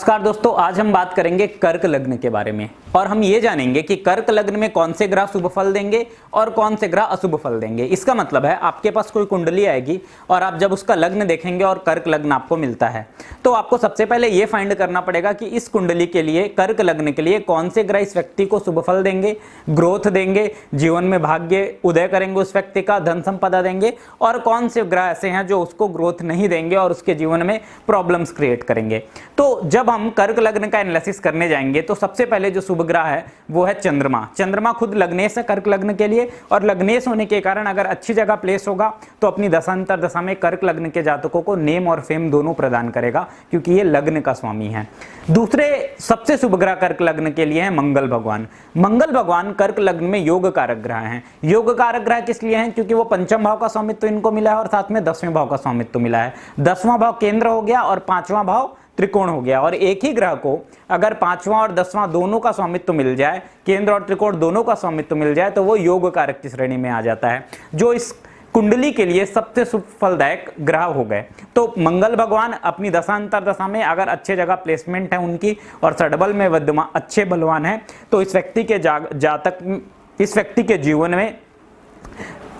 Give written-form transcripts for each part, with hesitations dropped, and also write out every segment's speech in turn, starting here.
नमस्कार दोस्तों, आज हम बात करेंगे कर्क लग्न के बारे में और हम ये जानेंगे कि कर्क लग्न में कौन से ग्रह शुभ फल देंगे और कौन से ग्रह अशुभ फल देंगे। इसका मतलब है आपके पास कोई कुंडली आएगी और आप जब उसका लग्न देखेंगे और कर्क लग्न आपको मिलता है तो आपको सबसे पहले ये फाइंड करना पड़ेगा कि इस कुंडली के लिए, कर्क लग्न के लिए कौन से ग्रह इस व्यक्ति को शुभ फल देंगे, ग्रोथ देंगे, जीवन में भाग्य उदय करेंगे उस व्यक्ति का, धन संपदा देंगे, और कौन से ग्रह ऐसे हैं जो उसको ग्रोथ नहीं देंगे और उसके जीवन में प्रॉब्लम्स क्रिएट करेंगे। तो जब हम कर्क लग्न का एनालिसिस करने जाएंगे तो सबसे पहले जो शुभ ग्रह है वो है चंद्रमा। चंद्रमा खुद लग्नेश है कर्क लग्न के लिए, और लग्नेश होने के कारण अगर अच्छी जगह प्लेस होगा तो अपनी दशांतर दशा में कर्क लग्न के जातकों को नेम और फेम दोनों प्रदान करेगा, क्योंकि ये लग्न का स्वामी है। दूसरे सबसे शुभ ग्रह कर्क लग्न के लिए है मंगल भगवान। मंगल भगवान कर्क लग्न में योग कारक ग्रह हैं। योग कारक ग्रह किस लिए हैं? क्योंकि वो पंचम भाव का स्वामित्व इनको मिला है और साथ में 10वें भाव का स्वामित्व मिला है। 10वां भाव केंद्र हो गया और 5वां भाव त्रिकोण हो गया, और एक ही ग्रह को अगर 5वां और 10वां दोनों का स्वामित्व मिल जाए, केंद्र और त्रिकोण दोनों का स्वामित्व मिल जाए, तो वो योग कारक की श्रेणी में आ जाता है, जो इस कुंडली के लिए सबसे शुभ फलदायक ग्रह हो गए। तो मंगल भगवान अपनी दशांतर दशा में अगर अच्छे जगह प्लेसमेंट है उनकी और सडबल में विद्यमान अच्छे बलवान है तो इस व्यक्ति के जातक इस व्यक्ति के जीवन में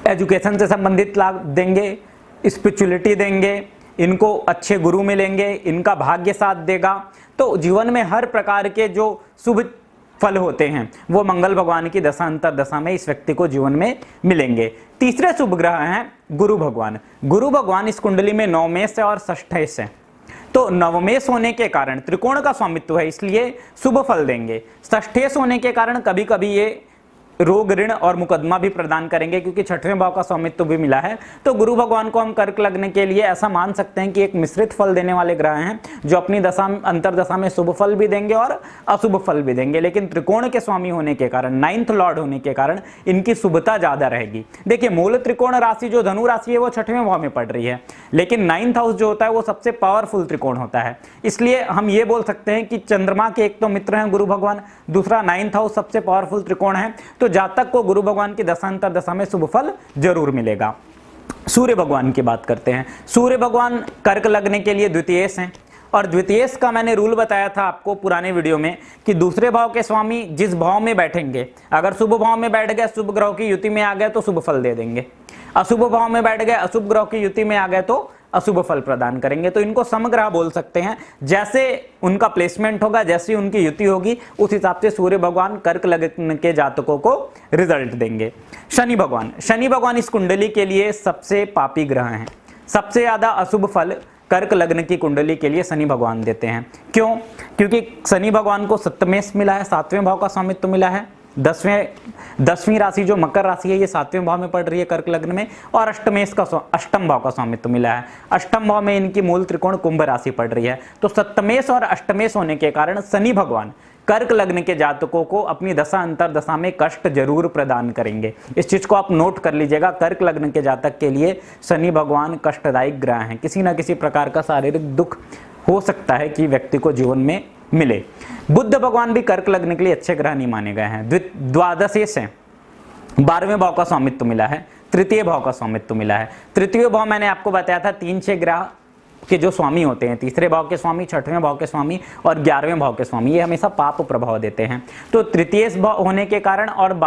एजुकेशन से संबंधित लाभ देंगे, स्पिरिचुअलिटी देंगे, इनको अच्छे गुरु मिलेंगे, इनका भाग्य साथ देगा। तो जीवन में हर प्रकार के जो शुभ फल होते हैं वो मंगल भगवान की दशांतर दशा में इस व्यक्ति को जीवन में मिलेंगे। तीसरे शुभ ग्रह हैं गुरु भगवान। गुरु भगवान इस कुंडली में नवमेश है और षष्ठेश है। तो नवमेश होने के कारण त्रिकोण का स्वामित्व है, इसलिए शुभ फल देंगे। षष्ठेश होने के कारण कभी कभी ये रोग, ऋण और मुकदमा भी प्रदान करेंगे, क्योंकि 6वें भाव का स्वामित्व भी मिला है। तो गुरु भगवान को हम कर्क लग्न के लिए ऐसा मान सकते हैं कि एक मिश्रित फल देने वाले ग्रह हैं, जो अपनी दशा अंतरदशा में शुभ फल भी देंगे और अशुभ फल भी देंगे। लेकिन त्रिकोण के स्वामी होने के कारण, 9th लॉर्ड होने के कारण इनकी शुभता ज्यादा रहेगी। देखिए, मूल त्रिकोण राशि जो धनु राशि है वो 6वें भाव में पड़ रही है, लेकिन 9th हाउस जो होता है वो सबसे पावरफुल त्रिकोण होता है। इसलिए हम ये बोल सकते हैं कि चंद्रमा के एक तो मित्र हैं गुरु भगवान, दूसरा 9th हाउस सबसे पावरफुल त्रिकोण है, तो जातक को गुरु भगवान की दशांतर दशा में शुभ फल जरूर मिलेगा। सूर्य भगवान की बात करते हैं। सूर्य भगवान कर्क लग्न के लिए द्वितीयेश हैं, और द्वितीयेश का मैंने रूल बताया था आपको पुराने वीडियो में कि दूसरे भाव के स्वामी जिस भाव में बैठेंगे, अगर शुभ भाव में बैठ गए, शुभ ग्रह की युति में आ गए तो शुभ फल दे देंगे, अशुभ भाव में बैठ गए, अशुभ ग्रह की युति में आ गए तो अशुभ फल प्रदान करेंगे। तो इनको समग्रह बोल सकते हैं। जैसे उनका प्लेसमेंट होगा, जैसी उनकी युति होगी, उस हिसाब से सूर्य भगवान कर्क लग्न के जातकों को रिजल्ट देंगे। शनि भगवान, शनि भगवान इस कुंडली के लिए सबसे पापी ग्रह हैं। सबसे ज्यादा अशुभ फल कर्क लग्न की कुंडली के लिए शनि भगवान देते हैं। क्यों? क्योंकि शनि भगवान को सप्तमेश मिला है, 7वें भाव का स्वामित्व मिला है। 10वीं राशि जो मकर राशि है ये 7वें भाव में पड़ रही है कर्क लग्न में, और अष्टमेश का अष्टम भाव का स्वामित्व मिला है। अष्टम भाव में इनकी मूल त्रिकोण कुंभ राशि पड़ रही है। तो सप्तमेश और अष्टमेश होने के कारण शनि भगवान कर्क लग्न के जातकों को अपनी दशा अंतर दशा में कष्ट जरूर प्रदान करेंगे। इस चीज को आप नोट कर लीजिएगा। कर्क लग्न के जातक के लिए शनि भगवान कष्टदायक ग्रह हैं। किसी ना किसी प्रकार का शारीरिक दुख हो सकता है कि व्यक्ति को जीवन में मिले। बुध भगवान भी कर्क लग्न के लिए अच्छे ग्रह नहीं माने गए हैं। द्वादशेश हैं, 12वें भाव का स्वामित्व मिला है, तृतीय भाव का स्वामित्व मिला है। तृतीय भाव मैंने आपको बताया था 3-6 ग्रह के जो स्वामी होते हैं, तीसरे भाव के स्वामी, 6वें भाव के स्वामी और 11वें भाव के स्वामी, ये हमेशा पाप प्रभाव देते हैं। तो तृतीय भाव होने के कारण और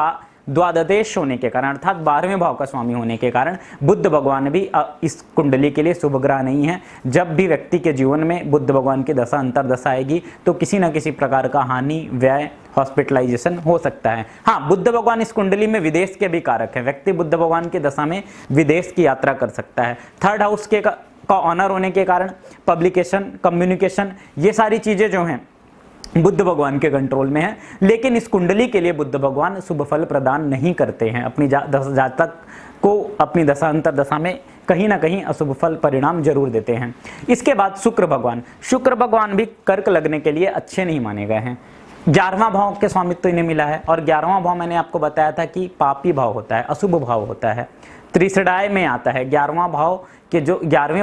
द्वादशेश होने के कारण, अर्थात 12वें भाव का स्वामी होने के कारण बुध भगवान भी इस कुंडली के लिए शुभ ग्रह नहीं है। जब भी व्यक्ति के जीवन में बुध भगवान की दशा अंतर दशा आएगी तो किसी न किसी प्रकार का हानि, व्यय, हॉस्पिटलाइजेशन हो सकता है। हाँ, बुध भगवान इस कुंडली में विदेश के भी कारक है। व्यक्ति बुध भगवान की दशा में विदेश की यात्रा कर सकता है। 3rd हाउस का ऑनर होने के कारण पब्लिकेशन, कम्युनिकेशन, ये सारी चीजें जो हैं बुध भगवान के कंट्रोल में है। लेकिन इस कुंडली के लिए बुध भगवान शुभ फल प्रदान नहीं करते हैं। अपनी जातक को अपनी दशांतर दशा में कहीं ना कहीं अशुभ फल परिणाम जरूर देते हैं। इसके बाद शुक्र भगवान। शुक्र भगवान भी कर्क लग्न के लिए अच्छे नहीं माने गए हैं। 11वां भाव के स्वामित्व इन्हें मिला है, और 11वां भाव मैंने आपको बताया था कि पापी भाव होता है, अशुभ भाव होता है। त्रिसडाय में आता है। 11वें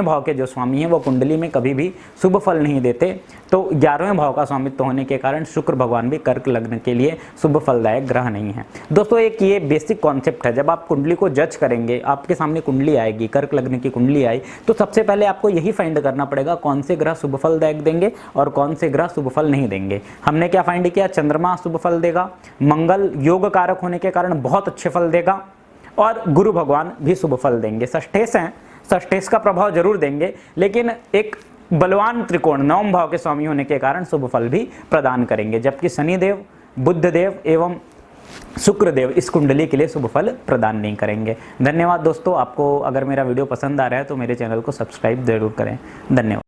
भाव के जो स्वामी हैं वो कुंडली में कभी भी शुभ फल नहीं देते। तो 11वें भाव का स्वामित्व होने के कारण शुक्र भगवान भी कर्क लग्न के लिए शुभ फलदायक ग्रह नहीं है। दोस्तों एक ये बेसिक कॉन्सेप्ट है, जब आप कुंडली को जज करेंगे, आपके सामने कुंडली आएगी, कर्क लग्न की कुंडली आई, तो सबसे पहले आपको यही फाइंड करना पड़ेगा कौन से ग्रह शुभ फलदायक देंगे और कौन से ग्रह शुभ फल नहीं देंगे। हमने क्या फाइंड किया, चंद्रमा शुभ फल देगा, मंगल योग कारक होने के कारण बहुत अच्छे फल देगा, और गुरु भगवान भी शुभ फल देंगे। षष्ठेश हैं, षष्ठेश का प्रभाव जरूर देंगे, लेकिन एक बलवान त्रिकोण 9वें भाव के स्वामी होने के कारण शुभ फल भी प्रदान करेंगे, जबकि शनिदेव, बुधदेव एवं शुक्रदेव इस कुंडली के लिए शुभ फल प्रदान नहीं करेंगे। धन्यवाद दोस्तों। आपको अगर मेरा वीडियो पसंद आ रहा है तो मेरे चैनल को सब्सक्राइब जरूर करें। धन्यवाद।